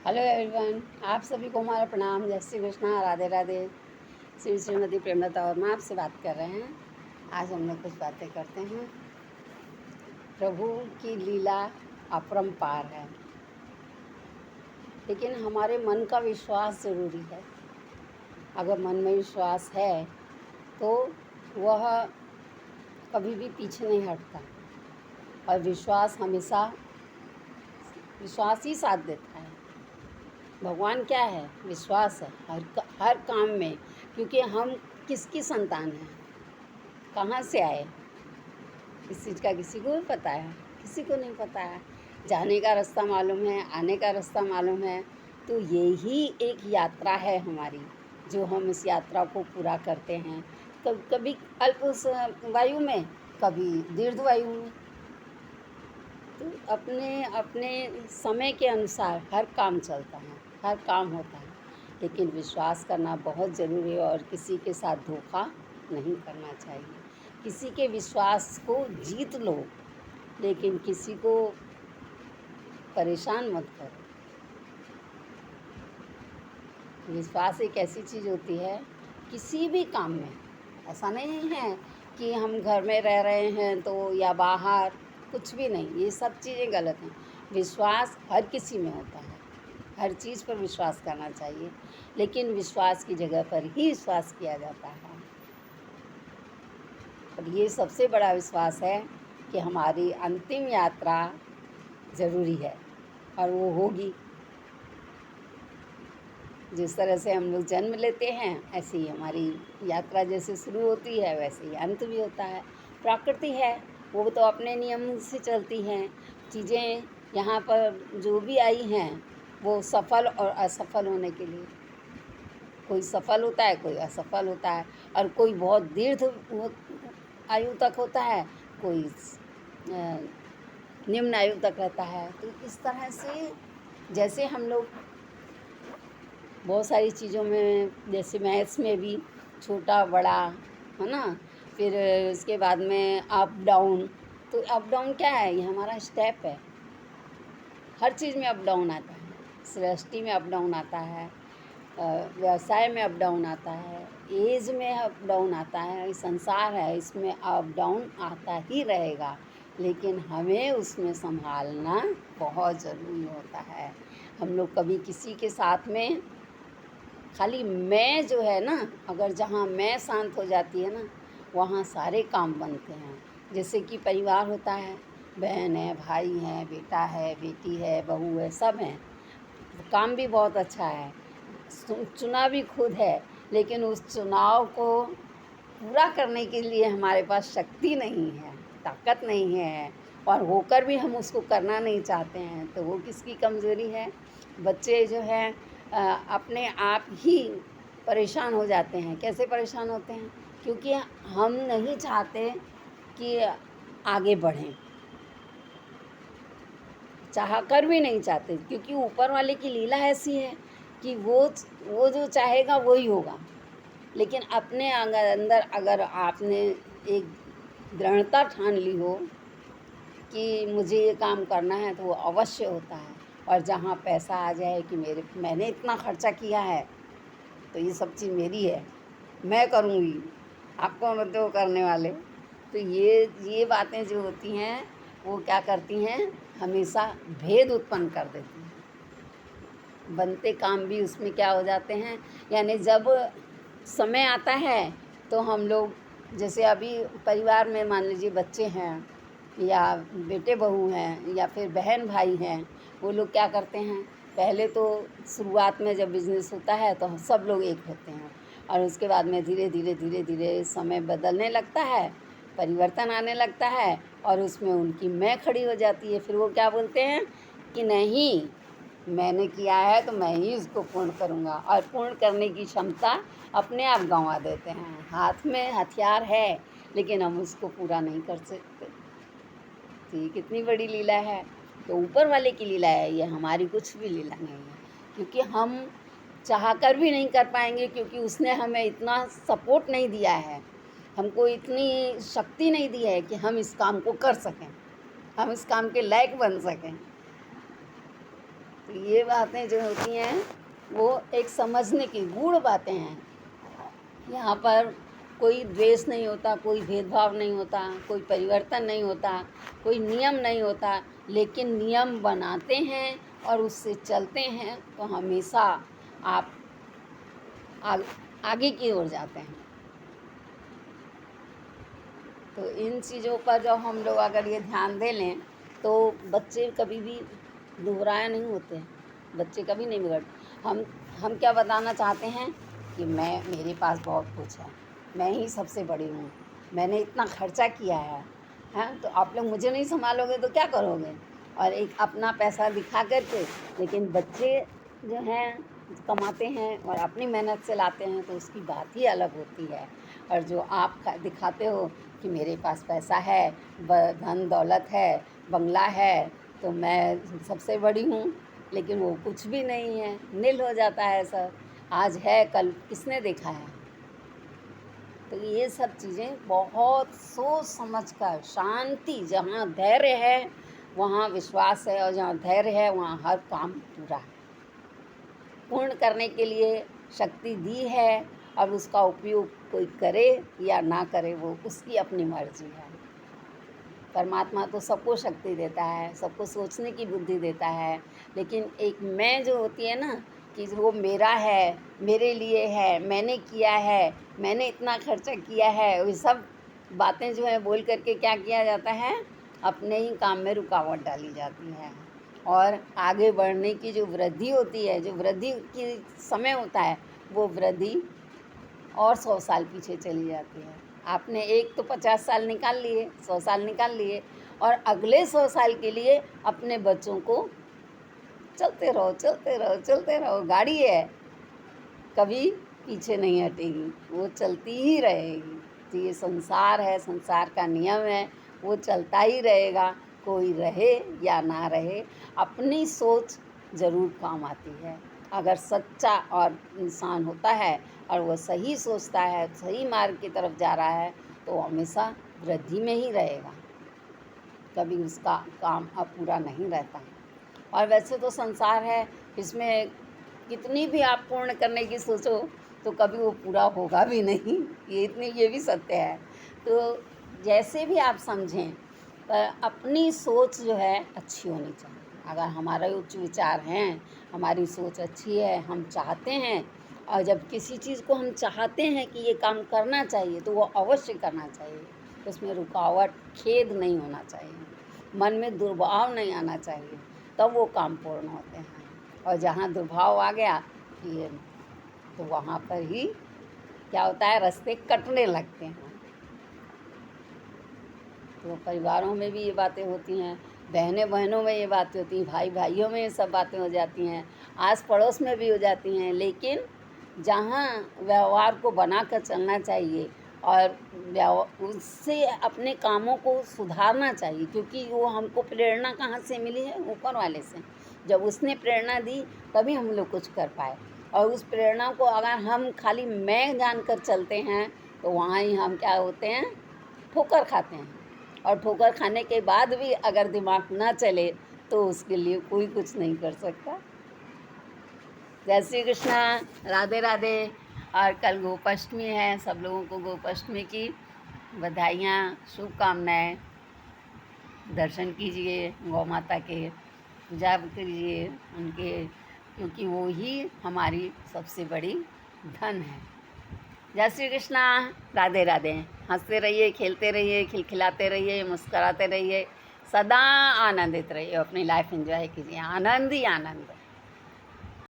Hello everyone, आप सभी को हमारा प्रणाम। जय श्री कृष्णा, राधे राधे। श्रीमती प्रेमलता और मैं आपसे बात कर रहे हैं। आज हम लोग कुछ बातें करते हैं। प्रभु की लीला अपरंपार है, लेकिन हमारे मन का विश्वास ज़रूरी है। अगर मन में विश्वास है तो वह कभी भी पीछे नहीं हटता, और विश्वास हमेशा विश्वास ही साथ देता है। भगवान क्या है? विश्वास है हर काम में। क्योंकि हम किसकी संतान हैं, कहाँ से आए, इस चीज़ का किसी को भी पता है? किसी को नहीं पता है। जाने का रास्ता मालूम है, आने का रास्ता मालूम है। तो यही एक यात्रा है हमारी, जो हम इस यात्रा को पूरा करते हैं। कभी अल्प वायु में, कभी दीर्घ वायु में। तो अपने अपने समय के अनुसार हर काम चलता है, हर काम होता है। लेकिन विश्वास करना बहुत ज़रूरी है, और किसी के साथ धोखा नहीं करना चाहिए। किसी के विश्वास को जीत लो, लेकिन किसी को परेशान मत करो। विश्वास एक ऐसी चीज़ होती है, किसी भी काम में। ऐसा नहीं है कि हम घर में रह रहे हैं तो, या बाहर, कुछ भी नहीं। ये सब चीज़ें गलत हैं। विश्वास हर किसी में होता है, हर चीज़ पर विश्वास करना चाहिए, लेकिन विश्वास की जगह पर ही विश्वास किया जाता है। और ये सबसे बड़ा विश्वास है कि हमारी अंतिम यात्रा ज़रूरी है, और वो होगी। जिस तरह से हम लोग जन्म लेते हैं, ऐसे ही हमारी यात्रा जैसे शुरू होती है, वैसे ही अंत भी होता है। प्रकृति है, वो तो अपने नियम से चलती हैं। चीज़ें यहाँ पर जो भी आई हैं, वो सफल और असफल होने के लिए। कोई सफल होता है, कोई असफल होता है, और कोई बहुत दीर्घ आयु तक होता है, कोई निम्न आयु तक रहता है। तो इस तरह से जैसे हम लोग बहुत सारी चीज़ों में, जैसे मैथ्स में भी छोटा बड़ा, है ना। फिर उसके बाद में अप डाउन। तो अप डाउन क्या है? ये हमारा स्टेप है। हर चीज़ में अप डाउन आता है। सृष्टि में अप डाउन आता है, व्यवसाय में अप डाउन आता है, एज में अप डाउन आता है। ये संसार है, इसमें अप डाउन आता ही रहेगा। लेकिन हमें उसमें संभालना बहुत ज़रूरी होता है। हम लोग कभी किसी के साथ में खाली मैं जो है ना, अगर जहाँ मैं शांत हो जाती है ना, वहाँ सारे काम बनते हैं। जैसे कि परिवार होता है, बहन है, भाई है, बेटा है, बेटी है, बहू है, सब हैं। काम भी बहुत अच्छा है, चुना भी खुद है, लेकिन उस चुनाव को पूरा करने के लिए हमारे पास शक्ति नहीं है, ताकत नहीं है, और होकर भी हम उसको करना नहीं चाहते हैं। तो वो किसकी कमज़ोरी है? बच्चे जो हैं अपने आप ही परेशान हो जाते हैं। कैसे परेशान होते हैं? क्योंकि हम नहीं चाहते कि आगे बढ़ें, चाह कर भी नहीं चाहते, क्योंकि ऊपर वाले की लीला ऐसी है कि वो जो चाहेगा वही होगा। लेकिन अपने अंदर अगर आपने एक दृढ़ता ठान ली हो कि मुझे ये काम करना है, तो वो अवश्य होता है। और जहाँ पैसा आ जाए कि मैंने इतना खर्चा किया है, तो ये सब चीज़ मेरी है, मैं करूँगी, आप कौन होते हो करने वाले। तो ये बातें जो होती हैं, वो क्या करती हैं? हमेशा भेद उत्पन्न कर देती हैं। बनते काम भी उसमें क्या हो जाते हैं, यानी जब समय आता है तो हम लोग, जैसे अभी परिवार में मान लीजिए बच्चे हैं, या बेटे बहू हैं, या फिर बहन भाई हैं, वो लोग क्या करते हैं? पहले तो शुरुआत में जब बिज़नेस होता है तो सब लोग एक होते हैं, और उसके बाद में धीरे धीरे धीरे धीरे समय बदलने लगता है, परिवर्तन आने लगता है, और उसमें उनकी मैं खड़ी हो जाती है। फिर वो क्या बोलते हैं कि नहीं, मैंने किया है तो मैं ही इसको पूर्ण करूँगा, और पूर्ण करने की क्षमता अपने आप गंवा देते हैं। हाथ में हथियार है, लेकिन हम उसको पूरा नहीं कर सकते। तो ये कितनी बड़ी लीला है। तो ऊपर वाले की लीला है, ये हमारी कुछ भी लीला नहीं है। क्योंकि हम चाह कर भी नहीं कर पाएंगे, क्योंकि उसने हमें इतना सपोर्ट नहीं दिया है, हमको इतनी शक्ति नहीं दी है कि हम इस काम को कर सकें, हम इस काम के लायक बन सकें। तो ये बातें जो होती हैं वो एक समझने की गूढ़ बातें हैं। यहाँ पर कोई द्वेष नहीं होता, कोई भेदभाव नहीं होता, कोई परिवर्तन नहीं होता, कोई नियम नहीं होता, लेकिन नियम बनाते हैं और उससे चलते हैं तो हमेशा आप आगे की ओर जाते हैं। तो इन चीज़ों पर जब हम लोग अगर ये ध्यान दे लें तो बच्चे कभी भी दोहराया नहीं होते हैं, बच्चे कभी नहीं बिगड़ते। हम क्या बताना चाहते हैं कि मेरे पास बहुत कुछ है, मैं ही सबसे बड़ी हूँ, मैंने इतना खर्चा किया है, हैं, तो आप लोग मुझे नहीं संभालोगे तो क्या करोगे। और एक अपना पैसा दिखा करके, लेकिन बच्चे जो हैं कमाते हैं और अपनी मेहनत से लाते हैं तो उसकी बात ही अलग होती है। और जो आप दिखाते हो कि मेरे पास पैसा है, धन दौलत है, बंगला है, तो मैं सबसे बड़ी हूँ, लेकिन वो कुछ भी नहीं है, नील हो जाता है सब। आज है कल किसने देखा है। तो ये सब चीज़ें बहुत सोच समझ कर, शांति, जहाँ धैर्य है वहाँ विश्वास है, और जहाँ धैर्य है वहाँ हर काम पूरा है, पूर्ण करने के लिए शक्ति दी है। अब उसका उपयोग कोई करे या ना करे वो उसकी अपनी मर्जी है। परमात्मा तो सबको शक्ति देता है, सबको सोचने की बुद्धि देता है, लेकिन एक मैं जो होती है ना कि वो मेरा है, मेरे लिए है, मैंने किया है, मैंने इतना खर्चा किया है, वो सब बातें जो है बोल करके क्या किया जाता है, अपने ही काम में रुकावट डाली जाती है। और आगे बढ़ने की जो वृद्धि होती है, जो वृद्धि की समय होता है, वो वृद्धि और 100 साल पीछे चली जाती है। आपने एक तो 50 साल निकाल लिए, 100 साल निकाल लिए, और अगले 100 साल के लिए अपने बच्चों को चलते रहो, चलते रहो, चलते रहो। गाड़ी है, कभी पीछे नहीं हटेगी, वो चलती ही रहेगी। तो ये संसार है, संसार का नियम है, वो चलता ही रहेगा, कोई रहे या ना रहे। अपनी सोच ज़रूर काम आती है। अगर सच्चा और इंसान होता है और वो सही सोचता है, सही मार्ग की तरफ जा रहा है, तो हमेशा वृद्धि में ही रहेगा, कभी उसका काम अपूरा नहीं रहता। और वैसे तो संसार है, इसमें कितनी भी आप पूर्ण करने की सोचो तो कभी वो पूरा होगा भी नहीं, ये भी सत्य है। तो जैसे भी आप समझें, पर अपनी सोच जो है अच्छी होनी चाहिए। अगर हमारे उच्च विचार हैं, हमारी सोच अच्छी है, हम चाहते हैं, और जब किसी चीज़ को हम चाहते हैं कि ये काम करना चाहिए तो वो अवश्य करना चाहिए। उसमें रुकावट, खेद नहीं होना चाहिए, मन में दुर्भाव नहीं आना चाहिए, तब वो काम पूर्ण होते हैं। और जहाँ दुर्भाव आ गया ये, तो वहाँ पर ही क्या होता है, रास्ते कटने लगते हैं। तो परिवारों में भी ये बातें होती हैं, बहनें बहनों में ये बातें होती हैं, भाई भाइयों में ये सब बातें हो जाती हैं, आस पड़ोस में भी हो जाती हैं। लेकिन जहाँ व्यवहार को बना कर चलना चाहिए और उससे अपने कामों को सुधारना चाहिए, क्योंकि वो हमको प्रेरणा कहाँ से मिली है, ऊपर वाले से। जब उसने प्रेरणा दी तभी हम लोग कुछ कर पाए। और उस प्रेरणा को अगर हम खाली मैं जानकर चलते हैं तो वहाँ ही हम क्या होते हैं, ठोकर खाते हैं। और ठोकर खाने के बाद भी अगर दिमाग ना चले तो उसके लिए कोई कुछ नहीं कर सकता। जय श्री कृष्णा, राधे राधे। और कल गोपाष्टमी है, सब लोगों को गोपाष्टमी की बधाइयाँ, शुभकामनाएँ। दर्शन कीजिए गौ माता के, पूजा कीजिए उनके, क्योंकि वो ही हमारी सबसे बड़ी धन है। जय श्री कृष्णा, राधे राधे। हंसते रहिए, खेलते रहिए, खिलखिलाते रहिए, मुस्कुराते रहिए, सदा आनंदित रहिए, अपनी लाइफ एंजॉय कीजिए, आनंद ही आनंद।